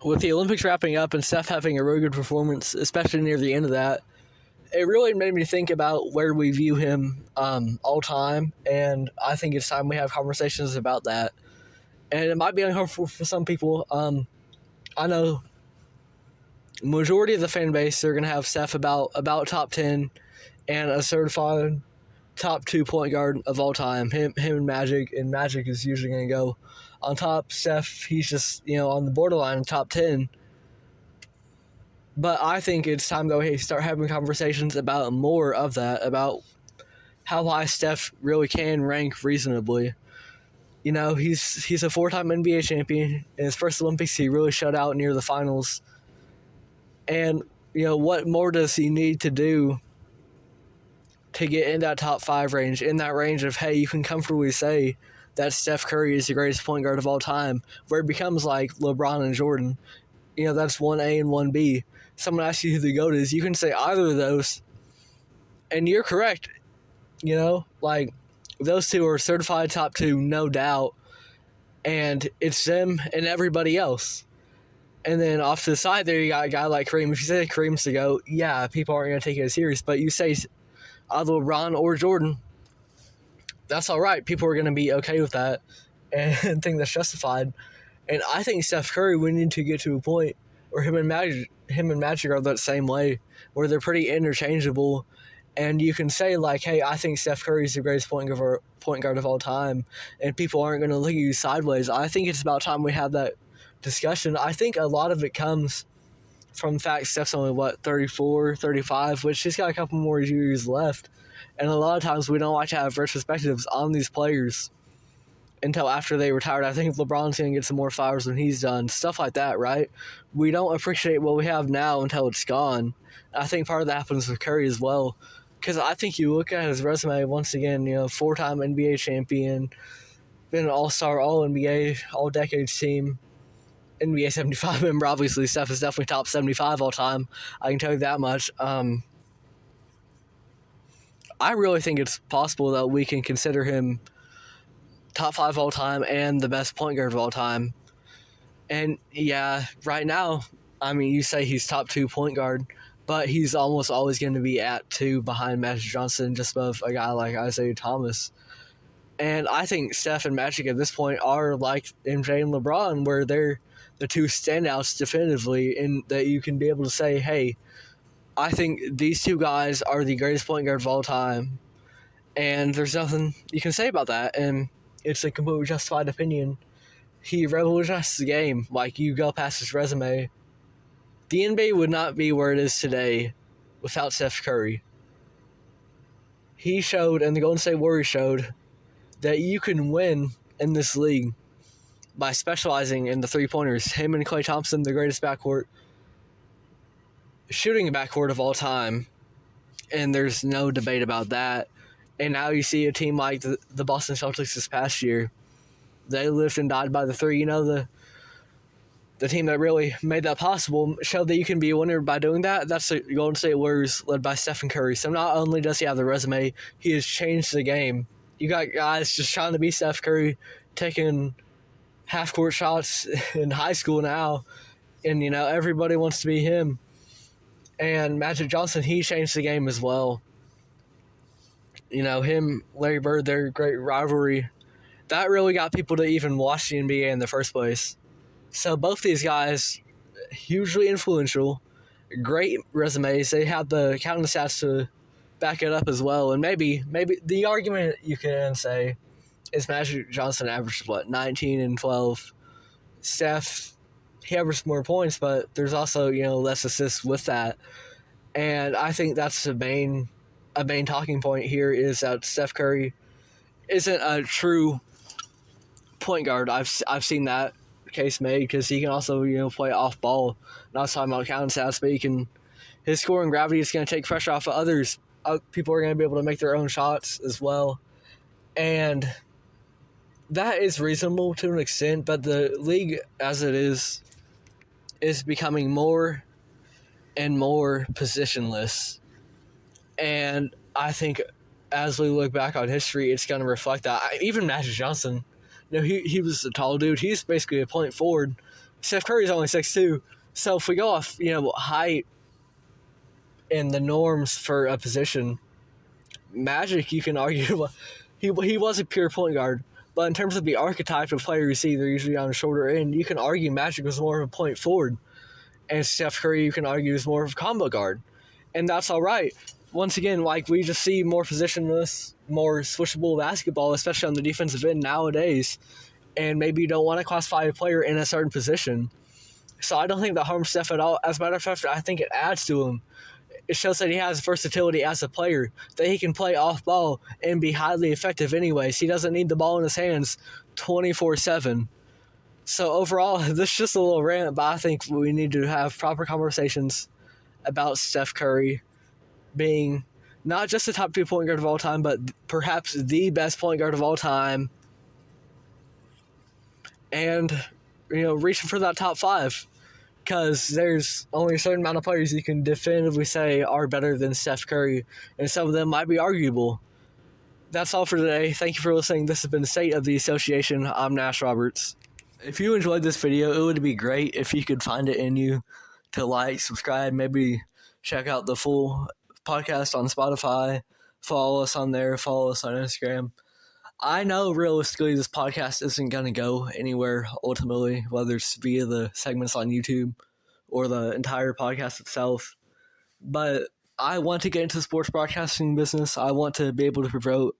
with the Olympics wrapping up and Steph having a really good performance, especially near the end of that, it really made me think about where we view him all time, and I think it's time we have conversations about that. And it might be uncomfortable for some people. I know majority of the fan base are going to have Steph about top 10 and a certified top 2 point guard of all time. Him and Magic is usually going to go on top. Steph, he's just on the borderline of top 10. But I think it's time to start having conversations about more of that, about how high Steph really can rank reasonably. He's a 4-time NBA champion. In his first Olympics, he really shut out near the finals. And, what more does he need to do to get in that top 5 range, in that range of, hey, you can comfortably say that Steph Curry is the greatest point guard of all time, where it becomes like LeBron and Jordan. That's 1A and 1B. Someone asks you who the GOAT is, you can say either of those, and you're correct. Those two are certified top 2, no doubt, and it's them and everybody else. And then off to the side there, you got a guy like Kareem. If you say Kareem's the GOAT, yeah, people aren't going to take it as serious, but you say either LeBron or Jordan, that's all right. People are going to be okay with that and think that's justified. And I think Steph Curry, we need to get to a point where him and Magic are that same way, where they're pretty interchangeable. And you can say, like, hey, I think Steph Curry is the greatest point guard of all time, and people aren't going to look at you sideways. I think it's about time we have that discussion. I think a lot of it comes from the fact Steph's only, 34, 35, which he's got a couple more years left. And a lot of times we don't like to have retrospectives on these players until after they retired. I think LeBron's going to get some more flowers when he's done. Stuff like that, right? We don't appreciate what we have now until it's gone. I think part of that happens with Curry as well. Because I think you look at his resume, once again, 4-time NBA champion, been an all-star, all-NBA, all-decades team, NBA 75 member. Obviously, Steph is definitely top 75 all time. I can tell you that much. I really think it's possible that we can consider him top 5 all time and the best point guard of all time. And yeah, right now, you say he's top 2 point guard, but he's almost always going to be at 2 behind Magic Johnson, just above a guy like Isaiah Thomas. And I think Steph and Magic at this point are like MJ and LeBron, where they're the 2 standouts definitively, and that you can be able to say, hey, I think these 2 guys are the greatest point guard of all time, and there's nothing you can say about that, and it's a completely justified opinion. He revolutionized the game. Like, you go past his resume, the NBA would not be where it is today without Steph Curry. He showed, and the Golden State Warriors showed, that you can win in this league by specializing in the 3-pointers. Him and Klay Thompson, the greatest backcourt, shooting backcourt of all time, and there's no debate about that. And now you see a team like the Boston Celtics this past year. They lived and died by the 3. The team that really made that possible showed that you can be a winner by doing that. That's the Golden State Warriors led by Stephen Curry. So not only does he have the resume, he has changed the game. You got guys just trying to be Steph Curry, taking half-court shots in high school now, and, everybody wants to be him. And Magic Johnson, he changed the game as well. Him, Larry Bird, their great rivalry, that really got people to even watch the NBA in the first place. So both these guys, hugely influential, great resumes. They have the counting stats to back it up as well. And maybe the argument you can say is Magic Johnson averaged, 19 and 12. Steph, he averaged more points, but there's also, less assists with that. And I think that's a main talking point here, is that Steph Curry isn't a true point guard. I've seen that case made, because he can also, play off ball. Not talking about counting stats, but his scoring gravity is going to take pressure off of others. People are going to be able to make their own shots as well. And that is reasonable to an extent, but the league as it is becoming more and more positionless. And I think as we look back on history, it's going to reflect that. Even Magic Johnson, he was a tall dude. He's basically a point forward Steph Curry's only 6'2". So if we go off, height and the norms for a position, Magic, you can argue, he was a pure point guard. But in terms of the archetype of player you see, they're usually on the shorter end. You can argue Magic was more of a point forward. And Steph Curry, you can argue, is more of a combo guard. And that's all right. Once again, we just see more positionless, more switchable basketball, especially on the defensive end nowadays. And maybe you don't want to classify a player in a certain position. So I don't think that harms Steph at all. As a matter of fact, I think it adds to him. It shows that he has versatility as a player, that he can play off ball and be highly effective anyways. He doesn't need the ball in his hands 24/7. So overall, this is just a little rant, but I think we need to have proper conversations about Steph Curry being not just the top 2 point guard of all time, but perhaps the best point guard of all time. And, reaching for that top 5. Because there's only a certain amount of players you can definitively say are better than Steph Curry, and some of them might be arguable. That's all for today. Thank you for listening. This has been the State of the Association. I'm Nash Roberts. If you enjoyed this video, it would be great if you could find it in you to like, subscribe, maybe check out the full podcast on Spotify. Follow us on there. Follow us on Instagram. I know realistically this podcast isn't going to go anywhere ultimately, whether it's via the segments on YouTube or the entire podcast itself. But I want to get into the sports broadcasting business. I want to be able to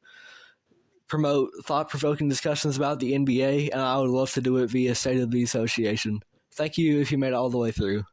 promote thought-provoking discussions about the NBA, and I would love to do it via State of the Association. Thank you if you made it all the way through.